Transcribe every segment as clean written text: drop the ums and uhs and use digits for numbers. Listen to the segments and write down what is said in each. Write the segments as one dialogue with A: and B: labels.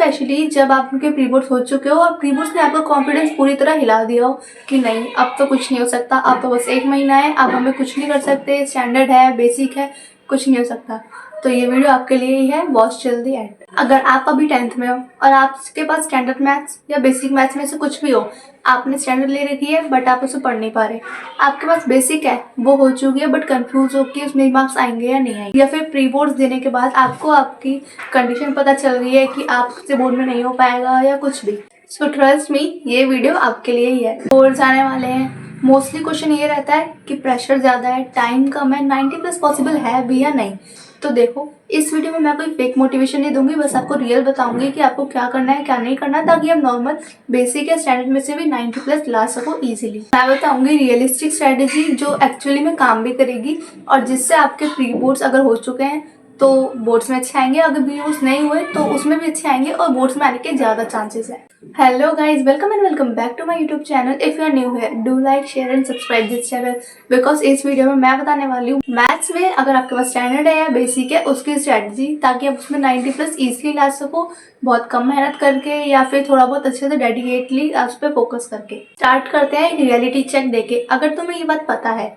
A: Specially जब आपके pre boards हो चुके हो और प्री बोर्ड्स ने आपका कॉन्फिडेंस पूरी तरह हिला दिया हो कि नहीं अब तो कुछ नहीं हो सकता, अब तो बस 1 महीना है, अब हमें कुछ नहीं कर सकते, स्टैंडर्ड है, बेसिक है, कुछ नहीं हो सकता, तो ये वीडियो आपके लिए ही है। Watch till the end. अगर आप अभी 10th में हो और आपके पास स्टैंडर्ड मैथ्स या बेसिक मैथ्स में से कुछ भी हो, आपने स्टैंडर्ड ले रखी है बट आप उसे पढ़ नहीं पा रहे, आपके पास बेसिक है वो हो चुकी है बट कंफ्यूज हो कि उसमें मार्क्स आएंगे या नहीं आएंगे, या फिर प्री बोर्ड्स देने के बाद आपको आपकी कंडीशन पता चल रही है कि आपसे बोर्ड में नहीं हो पाएगा या कुछ भी, सो ट्रस्ट मी ये वीडियो आपके लिए ही है। बोर्ड्स आने वाले हैं, मोस्टली क्वेश्चन ये रहता है कि प्रेशर ज़्यादा है, टाइम कम है, 90+ पॉसिबल है भी या नहीं। तो देखो इस वीडियो में मैं कोई फेक मोटिवेशन नहीं दूंगी, बस आपको रियल बताऊंगी कि आपको क्या करना है क्या नहीं करना, ताकि आप नॉर्मल बेसिक या स्टैंडर्ड में से भी 90+ ला सको इजीली। मैं बताऊंगी रियलिस्टिक स्ट्रेटेजी जो एक्चुअली में काम भी करेगी और जिससे आपके प्री बोर्ड्स अगर हो चुके हैं तो बोर्ड्स में अच्छे आएंगे, अगर प्री बोर्ड्स नहीं हुए तो उसमें भी अच्छे आएंगे और बोर्ड्स में आने के ज़्यादा चांसेस है। Hello guys, welcome and welcome back to my YouTube channel. If you are new here do like share and subscribe this channel, because इस वीडियो में मैं बताने वाली हूँ मैथ्स में अगर आपके पास स्टैंडर्ड है या बेसिक है उसकी स्ट्रेटजी, ताकि आप उसमें 90+ ईजिली ला सको, बहुत कम मेहनत करके या फिर थोड़ा बहुत अच्छे से डेडिकेटली उस पर फोकस करके। स्टार्ट करते हैं रियलिटी चेक देके। अगर तुम्हें ये बात पता है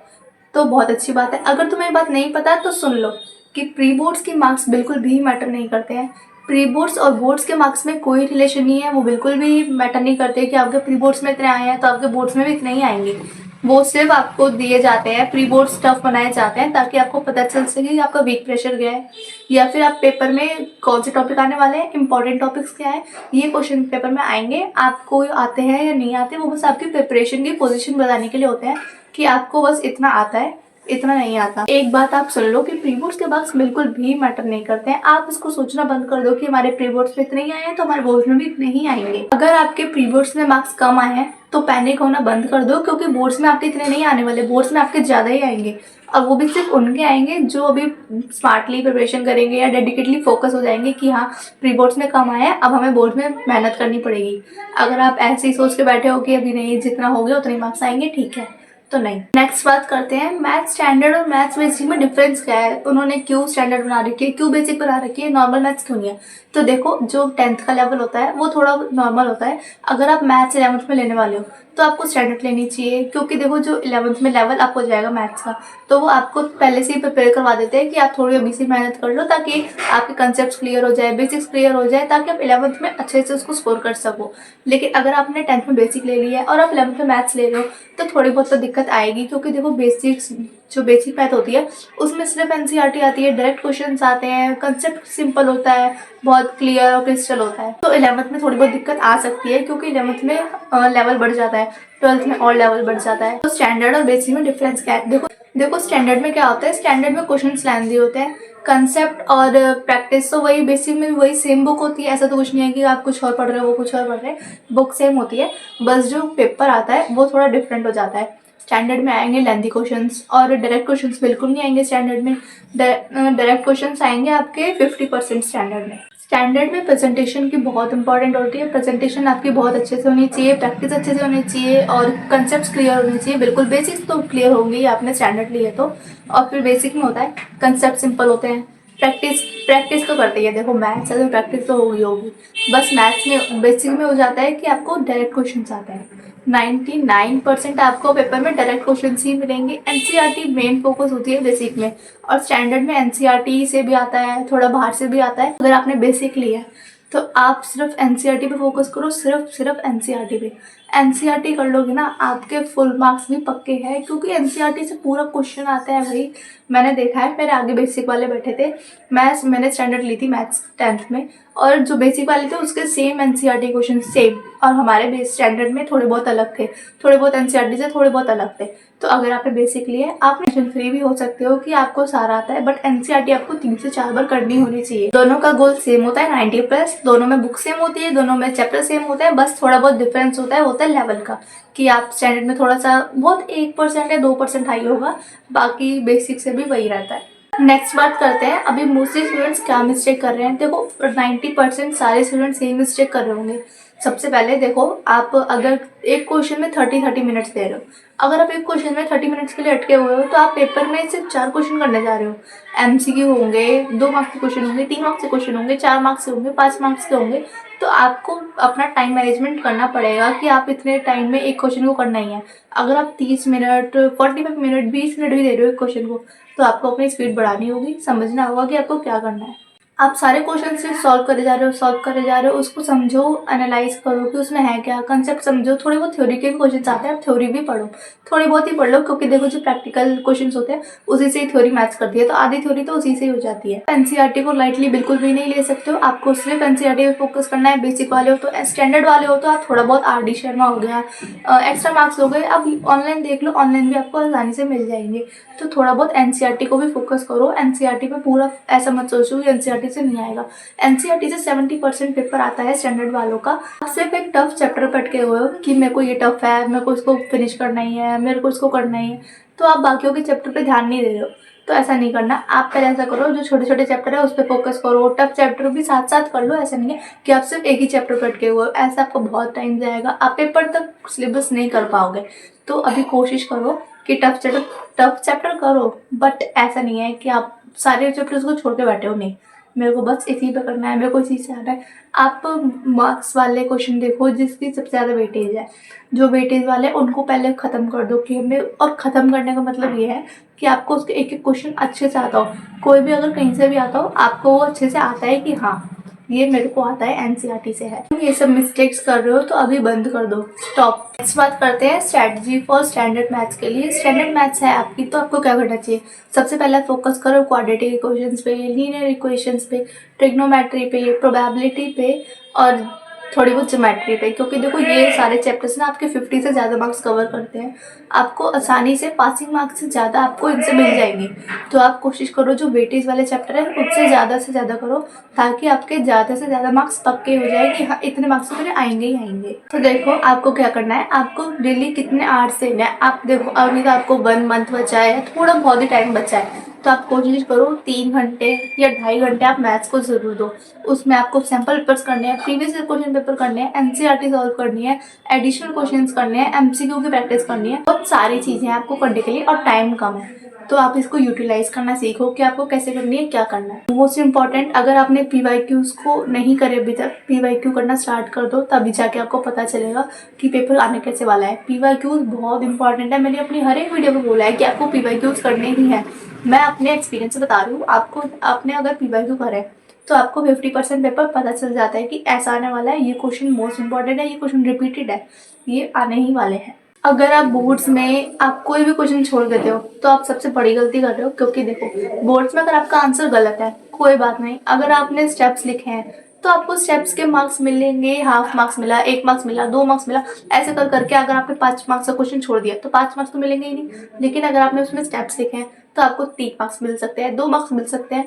A: तो बहुत अच्छी बात है, अगर तुम्हें ये बात नहीं पता तो सुन लो कि प्री बोर्ड्स के मार्क्स बिल्कुल भी मैटर नहीं करते हैं। प्री बोर्ड्स और बोर्ड्स के मार्क्स में कोई रिलेशन नहीं है, वो बिल्कुल भी मैटर नहीं करते कि आपके प्री बोर्ड्स में इतने आए हैं तो आपके बोर्ड्स में भी इतने ही आएंगे। वो सिर्फ आपको दिए जाते हैं, प्री बोर्ड्स टफ बनाए जाते हैं ताकि आपको पता चल सके कि आपका वीक प्रेशर क्या है या फिर आप पेपर में कौन से टॉपिक आने वाले हैं, इंपॉर्टेंट टॉपिक्स क्या है, ये क्वेश्चन पेपर में आएंगे। आपको आते हैं या नहीं आते वो बस आपकी प्रिपरेशन की पोजीशन बताने के लिए होते हैं कि आपको बस इतना आता है इतना नहीं आता। एक बात आप सुन लो कि प्री बोर्ड्स के मार्क्स बिल्कुल भी मैटर नहीं करते हैं। आप इसको सोचना बंद कर दो कि हमारे प्री बोर्ड्स में इतने ही आए हैं तो हमारे बोर्ड्स में भी इतने ही आएंगे। अगर आपके प्री बोर्ड्स में मार्क्स कम आए हैं तो पैनिक होना बंद कर दो, क्योंकि बोर्ड्स में आपके इतने नहीं आने वाले, बोर्ड्स में आपके ज़्यादा ही आएंगे और वो भी सिर्फ उनके आएंगे जो अभी स्मार्टली प्रिपरेशन करेंगे या डेडिकेटली फोकस हो जाएंगे कि हाँ प्री बोर्ड्स में कम आया है, अब हमें बोर्ड में मेहनत करनी पड़ेगी। अगर आप ऐसे ही सोच के बैठे हो कि अभी नहीं जितना हो गया उतने ही मार्क्स आएंगे, ठीक है, तो नहीं। नेक्स्ट बात करते हैं मैथ्स स्टैंडर्ड और मैथ्स बेसिक में डिफरेंस क्या है, उन्होंने क्यों स्टैंडर्ड बना रखी है, क्यों बेसिक बना रखी है, नॉर्मल मैथ्स क्यों नहीं है। तो देखो जो 10th का लेवल होता है वो थोड़ा नॉर्मल होता है। अगर आप मैथ्स 11th में लेने वाले हो तो आपको स्टैंडर्ड लेनी चाहिए, क्योंकि देखो जो 11th में लेवल अप हो जाएगा मैथ्स का तो वो आपको पहले से ही प्रिपेयर करवा देते हैं कि आप थोड़ी अभी से मेहनत कर लो ताकि आपके कंसेप्ट क्लियर हो जाए, बेसिक्स क्लियर हो जाए, ताकि आप 11th में अच्छे से उसको स्कोर कर सको। लेकिन अगर आपने 10th में बेसिक ले लिया है और आप 11th में मैथ्स ले रहे हो तो थोड़ी बहुत तो दिक्कत आएगी, क्योंकि देखो बेसिक्स जो बेसिक मैथ होती है उसमें सिर्फ एनसीईआरटी आती है, डायरेक्ट क्वेश्चंस आते हैं, कंसेप्ट सिंपल होता है, बहुत क्लियर और क्रिस्टल होता है। तो 11th में थोड़ी बहुत दिक्कत आ सकती है क्योंकि 11th में लेवल बढ़ जाता है, 12th में और लेवल बढ़ जाता है। तो स्टैंडर्ड और बेसिक में डिफरेंस क्या है, देखो स्टैंडर्ड में क्या होता है, स्टैंडर्ड में क्वेश्चंस लेंथी होते हैं, कंसेप्ट और प्रैक्टिस तो वही, बेसिक में भी वही सेम बुक होती है। ऐसा तो कुछ नहीं है कि आप कुछ और पढ़ रहे हो वो कुछ और पढ़ रहे हैं, बुक सेम होती है, बस जो पेपर आता है वो थोड़ा डिफरेंट हो जाता है। स्टैंडर्ड में आएंगे लेंथी क्वेश्चंस और डायरेक्ट क्वेश्चंस बिल्कुल नहीं आएंगे स्टैंडर्ड में। डायरेक्ट क्वेश्चंस आएंगे आपके 50% स्टैंडर्ड में। स्टैंडर्ड में प्रेजेंटेशन की बहुत इंपॉर्टेंट होती है, प्रेजेंटेशन आपकी बहुत अच्छे से होनी चाहिए, प्रैक्टिस अच्छे से होनी चाहिए और कंसेप्ट्स क्लियर होने चाहिए। बिल्कुल बेसिक्स तो क्लियर होंगे ही आपने स्टैंडर्ड लिए तो, और फिर बेसिक में होता है कंसेप्ट सिंपल होते हैं, प्रैक्टिस तो करते ही है। देखो मैथ्स है तो प्रैक्टिस तो होगी, बस मैथ्स में बेसिक में हो जाता है कि आपको डायरेक्ट क्वेश्चन आते हैं। 99% आपको पेपर में डायरेक्ट क्वेश्चन ही मिलेंगे। एनसीईआरटी मेन फोकस होती है बेसिक में, और स्टैंडर्ड में एनसीईआरटी से भी आता है, थोड़ा बाहर से भी आता है। अगर आपने बेसिक लिया है तो आप सिर्फ एनसीईआरटी पे फोकस करो, सिर्फ एनसीईआरटी पे। एनसीईआरटी कर लोगे ना आपके फुल मार्क्स भी पक्के हैं, क्योंकि एनसीईआरटी से पूरा क्वेश्चन आता है भाई। मैंने देखा है, मेरे आगे बेसिक वाले बैठे थे, मैंने स्टैंडर्ड ली थी मैथ्स 10th में, और जो बेसिक वाले थे उसके सेम एनसीईआरटी क्वेश्चन सेम, और हमारे बेस स्टैंडर्ड में थोड़े बहुत अलग थे, थोड़े बहुत एनसीईआरटी से थोड़े बहुत अलग थे। तो अगर आपने बेसिक लिया है आप टेंशन फ्री भी हो सकते हो कि आपको सारा आता है, बट एनसीईआरटी आपको 3 से 4 बार करनी होनी चाहिए। दोनों का गोल सेम होता है 90+, दोनों में बुक सेम होती है, दोनों में चैप्टर सेम होता है, बस थोड़ा बहुत डिफरेंस होता है लेवल का, कि आप स्टैंडर्ड में थोड़ा सा बहुत 1% या 2% हाई होगा, बाकी बेसिक से भी वही रहता है। नेक्स्ट बात करते हैं अभी मोस्टली स्टूडेंट्स क्या मिस्टेक कर रहे हैं। देखो 90% सारे स्टूडेंट्स यही मिस्टेक कर रहे होंगे सबसे पहले देखो, आप अगर एक क्वेश्चन में 30 मिनट्स दे रहे हो, अगर आप एक क्वेश्चन में 30 मिनट्स के लिए अटके हुए हो तो आप पेपर में सिर्फ 4 क्वेश्चन करने जा रहे हो। एमसीक्यू होंगे, 2 मार्क्स के क्वेश्चन होंगे, 3 मार्क्स के क्वेश्चन होंगे, 4 मार्क्स के होंगे, 5 मार्क्स के होंगे। तो आपको अपना टाइम मैनेजमेंट करना पड़ेगा कि आप इतने टाइम में एक क्वेश्चन को करना ही है। अगर आप 30 मिनट, 45 मिनट, 20 मिनट भी दे रहे हो एक क्वेश्चन को, तो आपको अपनी स्पीड बढ़ानी होगी, समझना होगा कि आपको क्या करना है। आप सारे क्वेश्चन से सॉल्व करे जा रहे हो, उसको समझो, एनालाइज करो कि उसमें है क्या, कंसेप्ट समझो। थोड़े बहुत थ्योरी के क्वेश्चन आते हैं, आप थ्योरी भी पढ़ो, थोड़ी बहुत ही पढ़ लो, क्योंकि देखो जो प्रैक्टिकल क्वेश्चन होते हैं उसी से ही थ्योरी मैच करती है, तो आधी थ्योरी तो उसी से ही हो जाती है। एनसीईआरटी को लाइटली बिल्कुल भी नहीं ले सकते हो, आपको सिर्फ एनसीईआरटी पे फोकस करना है। बेसिक वाले हो तो, स्टैंडर्ड वाले हो तो आप थोड़ा बहुत आर डी शर्मा हो गया, एक्स्ट्रा मार्क्स हो गए, अब ऑनलाइन देख लो, ऑनलाइन भी आपको आसानी से मिल जाएंगे। तो थोड़ा बहुत एनसीईआरटी को भी फोकस करो। एनसीईआरटी पे पूरा ऐसा मत सोचो कि एनसीईआरटी से नहीं आएगा। एनसीईआरटी से 70% पेपर आता है स्टैंडर्ड वालों का। आप सिर्फ एक टफ चैप्टर पे अटके हुए हो कि मेरे को ये टफ है, मेरे को इसको फिनिश करना ही है, मेरे को इसको करना ही है, तो आप बाकियों के चैप्टर पे ध्यान नहीं दे रहे हो। तो ऐसा नहीं करना। आप पहले ऐसा करो, जो छोटे छोटे चैप्टर है उस पर फोकस करो, टफ चैप्टर भी साथ साथ कर लो। ऐसा नहीं है कि आप सिर्फ एक ही चैप्टर पर अटके हुए हो, ऐसा आपको बहुत टाइम जाएगा, आप पेपर तक सिलेबस नहीं कर पाओगे। तो अभी कोशिश करो कि टफ चैप्टर करो, बट ऐसा नहीं है कि आप सारे चैप्टर्स को छोड़ के बैठे हो। नहीं, मेरे को बस इसी पे करना है, मेरे को इसी से आना है। आप मार्क्स वाले क्वेश्चन देखो जिसकी सबसे ज़्यादा वेटेज है, जो वेटेज वाले उनको पहले ख़त्म कर दो कि हमें, और ख़त्म करने का मतलब ये है कि आपको उसके एक एक क्वेश्चन अच्छे से आता हो। कोई भी अगर कहीं से भी आता हो, आपको वो अच्छे से आता है कि हाँ ये मेरे को आता है, एनसीईआरटी से है। ये सब मिस्टेक्स कर रहे हो तो अभी बंद कर दो, स्टॉप। नेक्स्ट बात करते हैं स्ट्रैटेजी फॉर स्टैंडर्ड मैथ्स के लिए। स्टैंडर्ड मैथ्स है आपकी, तो आपको क्या करना चाहिए? सबसे पहले फोकस करो क्वाड्रेटिक इक्वेशंस पे, लीनियर इक्वेशंस पे, ट्रिग्नोमेट्री पे, प्रोबेबिलिटी पे, और थोड़ी बहुत ज्योमेट्री पे, क्योंकि देखो ये सारे चैप्टर्स ना आपके 50 से ज़्यादा मार्क्स कवर करते हैं। आपको आसानी से पासिंग मार्क्स से ज़्यादा आपको इनसे मिल जाएंगे। तो आप कोशिश करो जो वेटेज वाले चैप्टर है उससे ज़्यादा से ज़्यादा करो, ताकि आपके ज़्यादा से ज़्यादा मार्क्स पक्के हो जाए कि हाँ इतने मार्क्स तो मेरे आएंगे ही आएंगे। तो देखो आपको क्या करना है, आपको डेली कितने आवर्स देना है। आप देखो अभी तो आपको 1 मंथ बचा है, थोड़ा बहुत ही टाइम बचा है, तो आप कोशिश करो 3 घंटे या 2.5 घंटे आप मैथ्स को जरूर दो। उसमें आपको सैम्पल पेपर्स करने हैं, प्रीवियस ईयर क्वेश्चन पेपर करने हैं, एनसीईआरटी सॉल्व करनी है, एडिशनल क्वेश्चंस करने हैं, एमसीक्यू की प्रैक्टिस करनी है। बहुत सारी चीज़ें हैं आपको करने के लिए और टाइम कम है, तो आप इसको यूटिलाइज करना सीखो कि आपको कैसे करनी है, क्या करना है। मोस्ट इंपॉर्टेंट, अगर आपने पीवाईक्यूज को नहीं करे अभी तक, पीवाईक्यू करना स्टार्ट कर दो, तभी जाके आपको पता चलेगा कि पेपर आने कैसे वाला है। पीवाईक्यूज बहुत इंपॉर्टेंट है, मैंने अपनी हर एक वीडियो में बोला है कि आपको पीवाईक्यूज करने ही है। मैं अपने एक्सपीरियंस से बता रही हूँ आपको। आपने अगर पीवाईक्यू करा है तो आपको 50% पेपर पता चल जाता है कि ऐसा आने वाला है, ये क्वेश्चन मोस्ट इंपॉर्टेंट है, ये क्वेश्चन रिपीटेड है, ये आने ही वाले हैं। अगर आप बोर्ड्स में आप कोई भी क्वेश्चन छोड़ देते हो तो आप सबसे बड़ी गलती कर रहे हो, क्योंकि देखो बोर्ड्स में अगर आपका आंसर गलत है कोई बात नहीं, अगर आपने स्टेप्स लिखे हैं तो आपको स्टेप्स के मार्क्स मिलेंगे। हाफ मार्क्स मिला, 1 मार्क्स मिला, 2 मार्क्स मिला, ऐसे कर करके अगर आपने 5 मार्क्स का क्वेश्चन छोड़ दिया तो 5 मार्क्स तो मिलेंगे ही नहीं। लेकिन अगर आपने उसमें स्टेप्स लिखे हैं तो आपको 3 मार्क्स मिल सकते हैं, 2 मार्क्स मिल सकते हैं।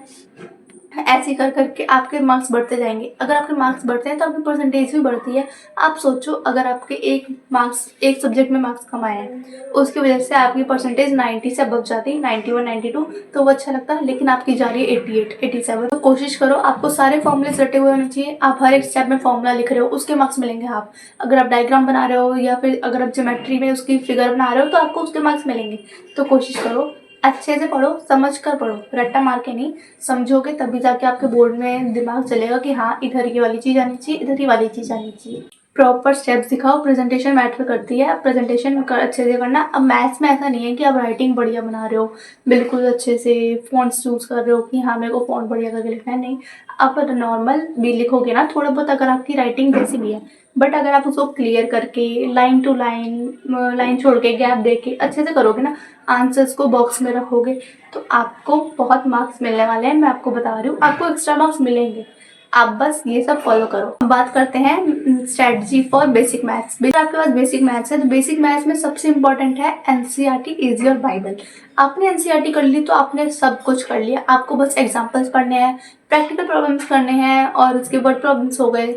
A: ऐसे कर करके आपके मार्क्स बढ़ते जाएंगे। अगर आपके मार्क्स बढ़ते हैं तो आपकी परसेंटेज भी बढ़ती है। आप सोचो अगर आपके एक सब्जेक्ट में मार्क्स कम आए हैं, उसकी वजह से आपकी परसेंटेज 90 से अबव जाती है, 91, 92, तो वो अच्छा लगता है। लेकिन आपकी जा रही है 88, 87। तो कोशिश करो आपको सारे फॉर्मूले रटे हुए होने चाहिए। आप हर एक स्टेप में फॉर्मूला लिख रहे हो, उसके मार्क्स मिलेंगे। आप अगर आप डायग्राम बना रहे हो या फिर अगर आप ज्योमेट्री में उसकी फिगर बना रहे हो तो आपको उसके मार्क्स मिलेंगे। तो कोशिश करो अच्छे से पढ़ो, समझ कर पढ़ो, रट्टा मार के नहीं। समझोगे तभी जाके आपके बोर्ड में दिमाग चलेगा कि हाँ इधर ये वाली चीज़ आनी चाहिए, इधर ही वाली चीज़ आनी चाहिए। प्रॉपर स्टेप्स दिखाओ। प्रेजेंटेशन मैटर करती है, प्रेजेंटेशन अच्छे से करना। अब मैथ्स में ऐसा नहीं है कि आप राइटिंग बढ़िया बना रहे हो, बिल्कुल अच्छे से फॉन्ट्स चूज कर रहे हो कि हाँ मेरे को फॉन्ट बढ़िया करके लिखना है, नहीं। आप नॉर्मल भी लिखोगे ना थोड़ा बहुत, अगर आपकी राइटिंग जैसी भी है, बट अगर आप उसको क्लियर करके लाइन टू लाइन, लाइन छोड़ के गैप दे के अच्छे से करोगे ना, आंसर्स को बॉक्स में रखोगे, तो आपको बहुत मार्क्स मिलने वाले हैं। मैं आपको बता रही हूँ, आपको एक्स्ट्रा मार्क्स मिलेंगे। आप बस ये सब फॉलो करो। अब बात करते हैं स्ट्रेटजी फॉर बेसिक मैथ्स। आपके पास बेसिक मैथ्स है तो बेसिक मैथ्स में सबसे इंपॉर्टेंट है एनसीईआरटी, इजी और बाइबल। आपने एनसीईआरटी कर ली तो आपने सब कुछ कर लिया। आपको बस एग्जाम्पल्स पढ़ने हैं, प्रैक्टिकल प्रॉब्लम्स करने हैं, और उसके वर्ड प्रॉब्लम्स हो गए।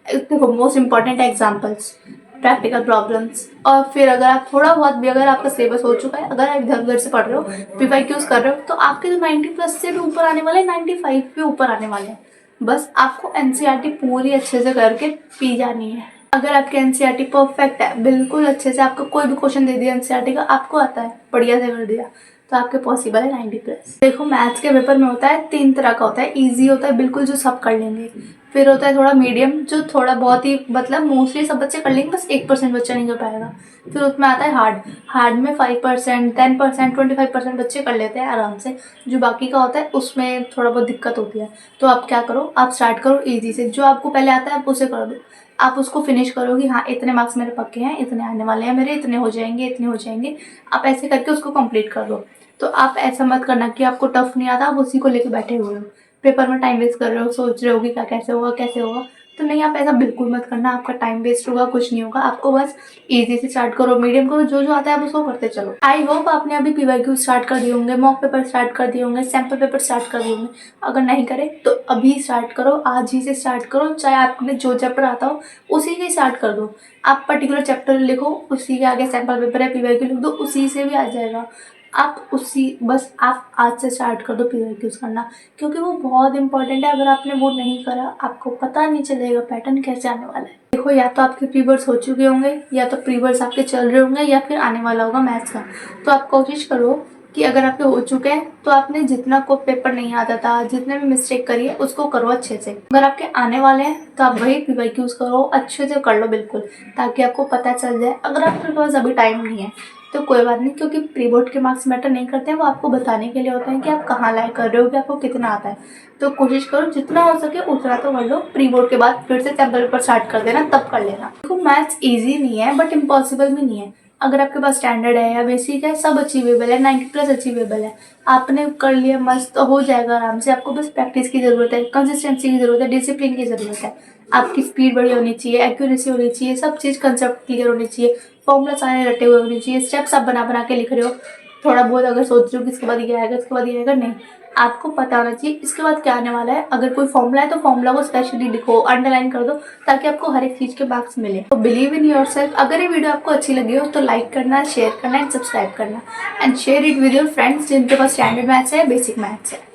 A: देखो मोस्ट इंपॉर्टेंट है एग्जाम्पल्स, प्रैक्टिकल प्रॉब्लम्स, और फिर अगर आप थोड़ा बहुत भी, अगर आपका सिलेबस हो चुका है, अगर आप इधर उधर से पढ़ रहे हो, पीवाईक्यूज कर रहे हो, तो आपके जो 90+ से भी ऊपर आने वाले, 95 भी ऊपर आने वाले हैं। बस आपको एनसीईआरटी पूरी अच्छे से करके पी जानी है। अगर आपके एनसीईआरटी परफेक्ट है, बिल्कुल अच्छे से आपको कोई भी क्वेश्चन दे दिया एनसीईआरटी का, आपको आता है, बढ़िया से कर दिया, तो आपके पॉसिबल है 90+। देखो मैथ्स के पेपर में होता है 3 तरह का होता है। ईजी होता है बिल्कुल, जो सब कर लेंगे। फिर होता है थोड़ा मीडियम, जो थोड़ा बहुत ही मतलब मोस्टली सब बच्चे कर लेंगे, बस 1% बच्चा नहीं कर पाएगा। फिर उसमें आता है हार्ड। हार्ड में 5%, 10%, 25% बच्चे कर लेते हैं आराम से। जो बाकी का होता है उसमें थोड़ा बहुत दिक्कत होती है। तो आप क्या करो, आप स्टार्ट करो ईजी से, जो आपको पहले आता है आप उसे कर दो। आप उसको फिनिश करो कि हाँ इतने मार्क्स मेरे पक्के हैं, इतने आने वाले हैं मेरे, इतने हो जाएंगे, इतने हो जाएंगे। आप ऐसे करके उसको कंप्लीट कर दो। तो आप ऐसा मत करना कि आपको टफ नहीं आता, आप उसी को लेके बैठे हुए हो, पेपर में टाइम वेस्ट कर रहे हो, सोच रहे हो कि क्या कैसे होगा कैसे होगा। तो नहीं, आप ऐसा बिल्कुल मत करना, आपका टाइम वेस्ट होगा, कुछ नहीं होगा। आपको बस इजी से स्टार्ट करो, मीडियम करो, जो जो आता है आप उसको करते चलो। आई होप आपने अभी पीवाईक्यू स्टार्ट कर दिए होंगे, मॉक पेपर स्टार्ट कर दिए होंगे, सैम्पल पेपर स्टार्ट कर दिए होंगे। अगर नहीं करे तो अभी स्टार्ट करो, आज ही से स्टार्ट करो। चाहे आपने जो चैप्टर आता हो उसी से स्टार्ट कर दो। आप पर्टिकुलर चैप्टर लिखो, उसी के आगे सैम्पल पेपर है, पीवाईक्यू लिख दो, उसी से भी आ जाएगा। आप उसी बस आप आज से स्टार्ट कर दो पीवाईक्यूज करना, क्योंकि वो बहुत इंपॉर्टेंट है। अगर आपने वो नहीं करा, आपको पता नहीं चलेगा पैटर्न कैसे आने वाला है। देखो, या तो आपके प्री बोर्ड्स हो चुके होंगे, या तो प्री बोर्ड्स आपके चल रहे होंगे, या फिर आने वाला होगा मैथ्स का। तो आप कोशिश करो कि अगर आपके हो चुके हैं तो आपने जितना को पेपर नहीं आता था, जितने भी मिस्टेक करी है उसको करो अच्छे से। अगर आपके आने वाले हैं तो आप वही पीवाईक्यूज करो, अच्छे से कर लो बिल्कुल, ताकि आपको पता चल जाए। अगर आपके पास अभी टाइम नहीं है तो कोई बात नहीं, क्योंकि प्री बोर्ड के मार्क्स मैटर नहीं करते हैं, वो आपको बताने के लिए होते हैं कि आप कहाँ लायक कर रहे हो, कि आपको कितना आता है। तो कोशिश करो जितना हो सके उतना तो कर लो। प्री बोर्ड के बाद फिर से सैम्पल पेपर स्टार्ट कर देना, तब कर लेना। देखो मैथ्स ईजी नहीं है बट इम्पॉसिबल भी नहीं है। अगर आपके पास स्टैंडर्ड है या बेसिक है, सब अचीवेबल है, 90+ अचीवेबल है। आपने कर लिया मस्त, तो हो जाएगा आराम से। आपको बस प्रैक्टिस की ज़रूरत है, कंसिस्टेंसी की ज़रूरत है, डिसिप्लिन की ज़रूरत है। आपकी स्पीड बड़ी होनी चाहिए, एक्यूरेसी होनी चाहिए, सब चीज़ कंसेप्ट क्लियर होनी चाहिए, फॉर्मूला सारे रटे हुए होने चाहिए, स्टेप्स आप बना बना के लिख रहे हो। थोड़ा बहुत अगर सोच रहे हो कि इसके बाद ये आएगा, इसके बाद ये आएगा, नहीं, आपको पता होना चाहिए इसके बाद क्या आने वाला है। अगर कोई फॉर्मूला है तो फॉर्मूला को स्पेशली लिखो, अंडरलाइन कर दो, ताकि आपको हर एक चीज़ के मार्क्स मिले। तो बिलीव इन योरसेल्फ। अगर ये वीडियो आपको अच्छी लगी हो तो लाइक करना, शेयर करना एंड सब्सक्राइब करना, and share it with your friends जिनके पास स्टैंडर्ड मैथ्स है, बेसिक मैथ्स है।